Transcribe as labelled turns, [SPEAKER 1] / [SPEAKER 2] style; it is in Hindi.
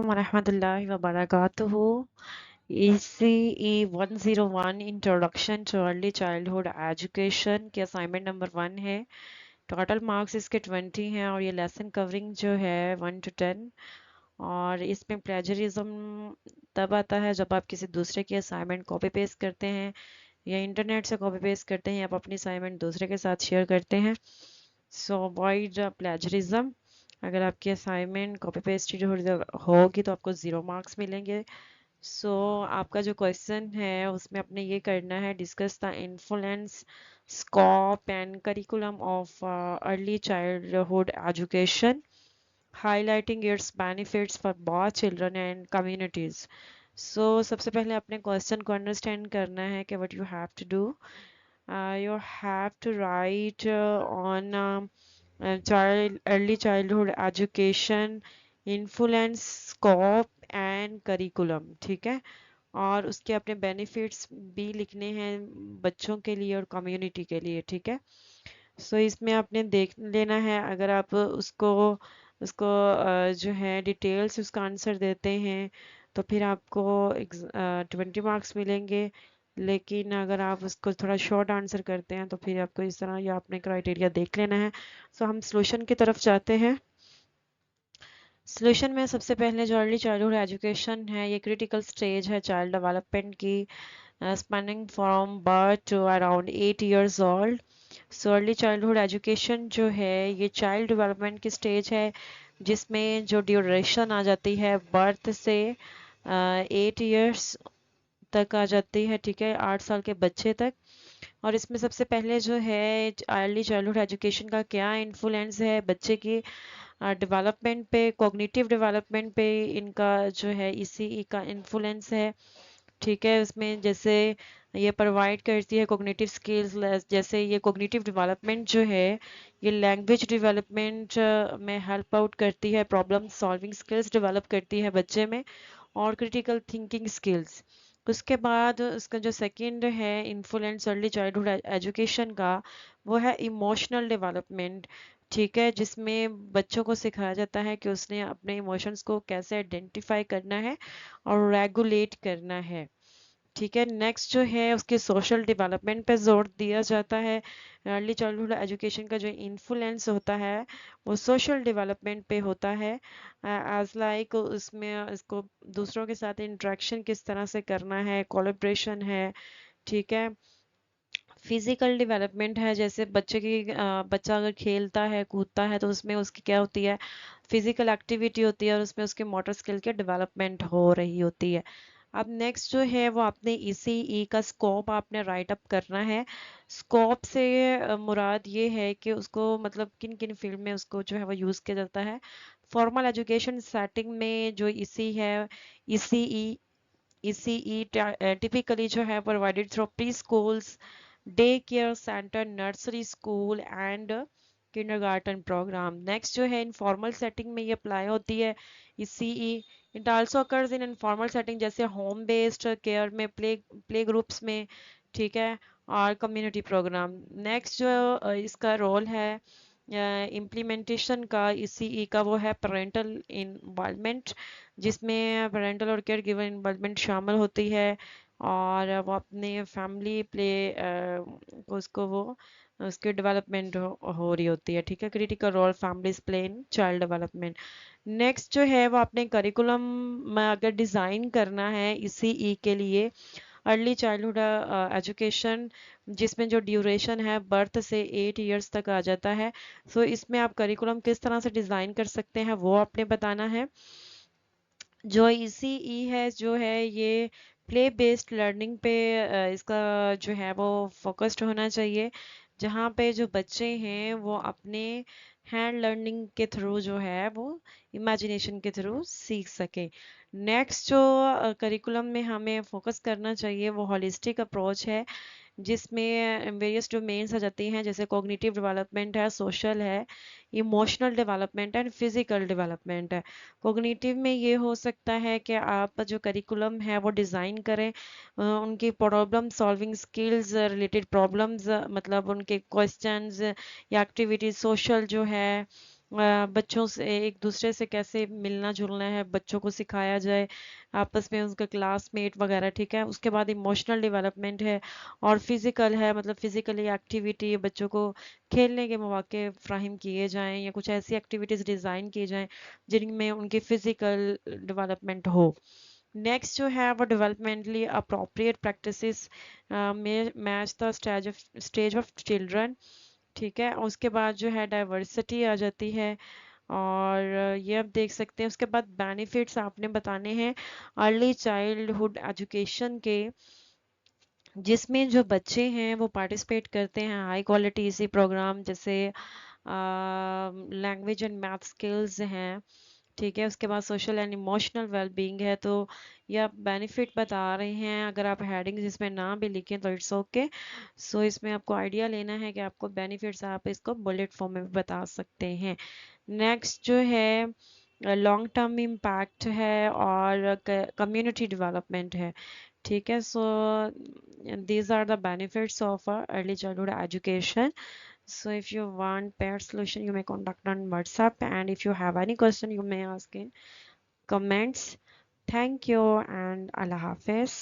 [SPEAKER 1] warahmatullahi wabarakatuh. ECE 101 Introduction to Early Childhood Education के असाइनमेंट नंबर 1 है। टोटल मार्क्स इसके 20 हैं और ये लेसन कवरिंग जो है 1 to 10। और इसमें प्लेजरिज्म तब आता है जब आप किसी दूसरे की असाइनमेंट कॉपी पेस्ट करते हैं या इंटरनेट से कॉपी पेस्ट करते हैं, आप अपनी असाइनमेंट दूसरे के साथ शेयर करते हैं। सो अवॉइड प्लेजरिज्म। अगर आपकी असाइनमेंट कॉपी पेस्टेड होगी तो आपको 0 मार्क्स मिलेंगे। सो आपका जो क्वेश्चन है उसमें आपने ये करना है, discuss the influence, scope and curriculum of early childhood education, highlighting its benefits for both children and communities. So सबसे पहले अपने क्वेश्चन को अंडरस्टैंड करना है कि what you have to do. You have to write on early childhood education, influence, scope and curriculum, ठीक है। और उसके अपने बेनिफिट्स भी लिखने हैं बच्चों के लिए और कम्युनिटी के लिए, ठीक है। सो इसमें आपने देख लेना है, अगर आप उसको उसको जो है डिटेल्स उसका आंसर देते हैं तो फिर आपको 20 मार्क्स मिलेंगे। लेकिन अगर आप उसको थोड़ा शॉर्ट आंसर करते हैं तो फिर आपको इस तरह या अपने क्राइटेरिया देख लेना है। सो हम सॉल्यूशन की तरफ जाते हैं। सॉल्यूशन में सबसे पहले जो अर्ली चाइल्डहुड एजुकेशन है, ये क्रिटिकल स्टेज है चाइल्ड डेवलपमेंट की, spanning from birth to around 8 years old। So early childhood education जो है ये चाइल्ड डेवलपमेंट की स्टेज है जिसमें जो ड्यूरेशन आ जाती है बर्थ से 8 years तक आ जाती है, ठीक है, 8 साल के बच्चे तक। और इसमें सबसे पहले जो है अर्ली चाइल्डहुड एजुकेशन का क्या इन्फ्लुएंस है बच्चे की डेवलपमेंट पे, कॉग्निटिव डेवलपमेंट पे इनका जो है इसी का इन्फ्लुएंस है, ठीक है। उसमें जैसे ये प्रोवाइड करती है कॉग्निटिव स्किल्स, जैसे ये कॉग्निटिव डेवलपमेंट जो है ये लैंग्वेज डेवलपमेंट में हेल्प आउट करती है, प्रॉब्लम सॉल्विंग स्किल्स डेवलप करती है बच्चे में और क्रिटिकल थिंकिंग स्किल्स। उसके बाद उसका जो सेकंड है इन्फ्लुएंस अर्ली चाइल्डहुड एजुकेशन का, वो है इमोशनल डेवलपमेंट, ठीक है, जिसमें बच्चों को सिखाया जाता है कि उसने अपने इमोशंस को कैसे आइडेंटिफाई करना है और रेगुलेट करना है, ठीक है। नेक्स्ट जो है उसके सोशल डेवलपमेंट पे जोर दिया जाता है। अर्ली चाइल्डहुड एजुकेशन का जो इन्फ्लुएंस होता है वो सोशल डेवलपमेंट पे होता है, एज लाइक उसमें इसको दूसरों के साथ इंटरेक्शन किस तरह से करना है, कोलैबोरेशन है, ठीक है। फिजिकल डेवलपमेंट है, जैसे बच्चा अगर खेलता है कूदता है तो उसमें उसकी क्या होती है, फिजिकल एक्टिविटी होती है और उसमें उसके मोटर स्किल के डेवलपमेंट हो रही होती है। अब नेक्स्ट जो है वो आपने ECE का स्कोप आपने राइट अप करना है। स्कोप से मुराद ये है कि उसको मतलब किन किन फील्ड में उसको जो है वो यूज़ किया जाता है। फॉर्मल एजुकेशन सेटिंग में जो EC है, ECE ECE typically जो है provided through preschools, daycare center, nursery school and kindergarten program. Next जो है informal setting में ये apply होती है ECE. It also occurs in informal setting जैसे home based care में, play groups में, ठीक है, और community program. Next जो इसका रोल है इम्प्लीमेंटेशन का ECE का, वो है पेरेंटल इन्वॉल्वमेंट, जिसमें पेरेंटल और केयर गिवर इन्वॉल्वमेंट शामिल होती है और वो अपने फैमिली प्ले उसको वो उसकी डेवलपमेंट हो रही होती है, ठीक है। Critical role families play in child development. Next जो है वो अपने करिकुलम में अगर डिज़ाइन करना है ECE के लिए, अर्ली चाइल्डहुड एजुकेशन जिसमें जो ड्यूरेशन है बर्थ से 8 years तक आ जाता है, सो इसमें आप करिकुलम किस तरह से डिज़ाइन कर सकते हैं वो आपने बताना है। जो ECE है जो है ये प्ले बेस्ड लर्निंग पे इसका जो है वो फोकस्ड होना चाहिए, जहाँ पे जो बच्चे हैं वो अपने हैंड लर्निंग के थ्रू जो है वो इमेजिनेशन के थ्रू सीख सके। नेक्स्ट जो करिकुलम में हमें फोकस करना चाहिए वो होलिस्टिक अप्रोच है, जिसमें वेरियस डोमेन्स आ जाती हैं, जैसे कॉग्निटिव डेवलपमेंट है, सोशल है, emotional development and physical development है। कॉग्निटिव में ये हो सकता है कि आप जो करिकुलम है वो डिज़ाइन करें उनकी problem solving skills related problems, मतलब उनके क्वेश्चंस या एक्टिविटीज। सोशल जो है बच्चों से एक दूसरे से कैसे मिलना जुलना है बच्चों को सिखाया जाए, आपस में उनका क्लासमेट वगैरह, ठीक है। उसके बाद इमोशनल डेवलपमेंट है, और फिजिकल है, मतलब फिजिकली एक्टिविटी, बच्चों को खेलने के मौके फ्राहम किए जाएं या कुछ ऐसी एक्टिविटीज डिजाइन की जाएं जिनमें उनकी फिजिकल डेवलपमेंट हो। नेक्स्ट जो है वो developmentally appropriate practices match the stage of children, ठीक है। उसके बाद जो है डाइवर्सिटी आ जाती है, और ये आप देख सकते हैं। उसके बाद बेनिफिट्स आपने बताने हैं अर्ली चाइल्डहुड एजुकेशन के, जिसमें जो बच्चे हैं वो पार्टिसिपेट करते हैं हाई क्वालिटी इसी प्रोग्राम, जैसे लैंग्वेज एंड मैथ स्किल्स हैं, ठीक है। उसके बाद सोशल एंड इमोशनल वेलबींग है। तो ये आप बेनिफिट बता रहे हैं, अगर आप हेडिंग्स इसमें ना भी लिखें तो इट्स ओके। सो इसमें आपको आइडिया लेना है कि आपको बेनिफिट्स, आप इसको बुलेट फॉर्म में भी बता सकते हैं। नेक्स्ट जो है लॉन्ग टर्म इम्पैक्ट है और कम्युनिटी डेवलपमेंट है, ठीक है। सो these are the benefits of early childhood education. So if you want paired solution, you may contact on WhatsApp, and if you have any question, you may ask in comments. Thank you and Allah Hafiz.